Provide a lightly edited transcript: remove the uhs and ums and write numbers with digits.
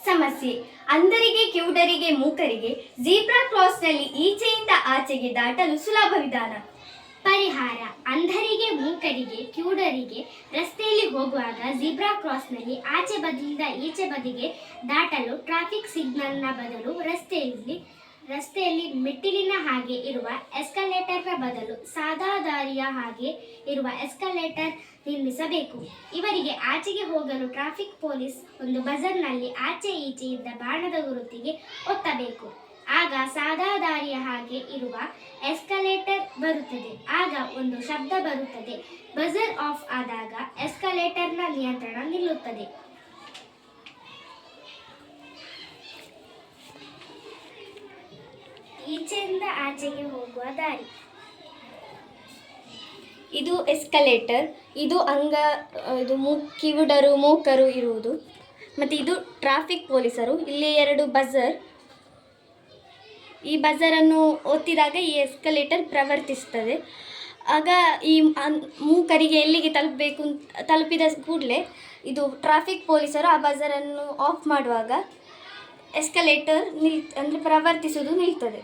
ಸಮಸ್ಯೆ. ಅಂಧರಿಗೆ, ಕಿವುಡರಿಗೆ, ಮೂಕರಿಗೆ ಜೀಬ್ರಾ ಕ್ರಾಸ್ನಲ್ಲಿ ಈಚೆಯಿಂದ ಆಚೆಗೆ ದಾಟಲು ಸುಲಭ ವಿಧಾನ. ಪರಿಹಾರ: ಅಂಧರಿಗೆ, ಮೂಕರಿಗೆ, ಕಿವುಡರಿಗೆ ರಸ್ತೆಯಲ್ಲಿ ಹೋಗುವಾಗ ಜೀಬ್ರಾ ಕ್ರಾಸ್ನಲ್ಲಿ ಆಚೆ ಬದಿಯಿಂದ ಈಚೆ ಬದಿಗೆ ದಾಟಲು ಟ್ರಾಫಿಕ್ ಸಿಗ್ನಲ್ನ ಬದಲು ರಸ್ತೆಯಲ್ಲಿ ಮೆಟ್ಟಿಲಿನ ಹಾಗೆ ಇರುವ ಎಸ್ಕಲೇಟರ್ನ ಬದಲು ಸಾದಾ ದಾರಿಯ ಹಾಗೆ ಇರುವ ಎಸ್ಕಲೇಟರ್ ನಿರ್ಮಿಸಬೇಕು. ಇವರಿಗೆ ಆಚೆಗೆ ಹೋಗಲು ಟ್ರಾಫಿಕ್ ಪೊಲೀಸ್ ಒಂದು ಬಜರ್ನಲ್ಲಿ ಆಚೆ ಈಚೆ ಇದ್ದ ಬಾಣದ ಗುರುತಿಗೆ ಒತ್ತಬೇಕು. ಆಗ ಸಾದಾ ದಾರಿಯ ಹಾಗೆ ಇರುವ ಎಸ್ಕಲೇಟರ್ ಬರುತ್ತದೆ. ಆಗ ಒಂದು ಶಬ್ದ ಬರುತ್ತದೆ. ಬಜರ್ ಆಫ್ ಆದಾಗ ಎಸ್ಕಲೇಟರ್ನ ನಿಯಂತ್ರಣ ನಿಲ್ಲುತ್ತದೆ. ಈಚೆಯಿಂದ ಆಚೆಗೆ ಹೋಗುವ ದಾರಿ. ಇದು ಎಸ್ಕಲೇಟರ್. ಇದು ಕಿವುಡರು, ಮೂಕರು ಇರುವುದು. ಮತ್ತು ಇದು ಟ್ರಾಫಿಕ್ ಪೊಲೀಸರು. ಇಲ್ಲಿ 2 ಬಜರ್. ಈ ಬಜರನ್ನು ಒತ್ತಿದಾಗ ಈ ಎಸ್ಕಲೇಟರ್ ಪ್ರವರ್ತಿಸುತ್ತದೆ. ಆಗ ಈ ಮೂಕರಿಗೆ ಎಲ್ಲಿಗೆ ತಲುಪಿದ ಕೂಡಲೇ ಇದು ಟ್ರಾಫಿಕ್ ಪೊಲೀಸರು ಆ ಬಜರನ್ನು ಆಫ್ ಮಾಡುವಾಗ ಎಸ್ಕಲೇಟರ್ ಪ್ರವರ್ತಿಸುವುದು ನಿಲ್ತದೆ.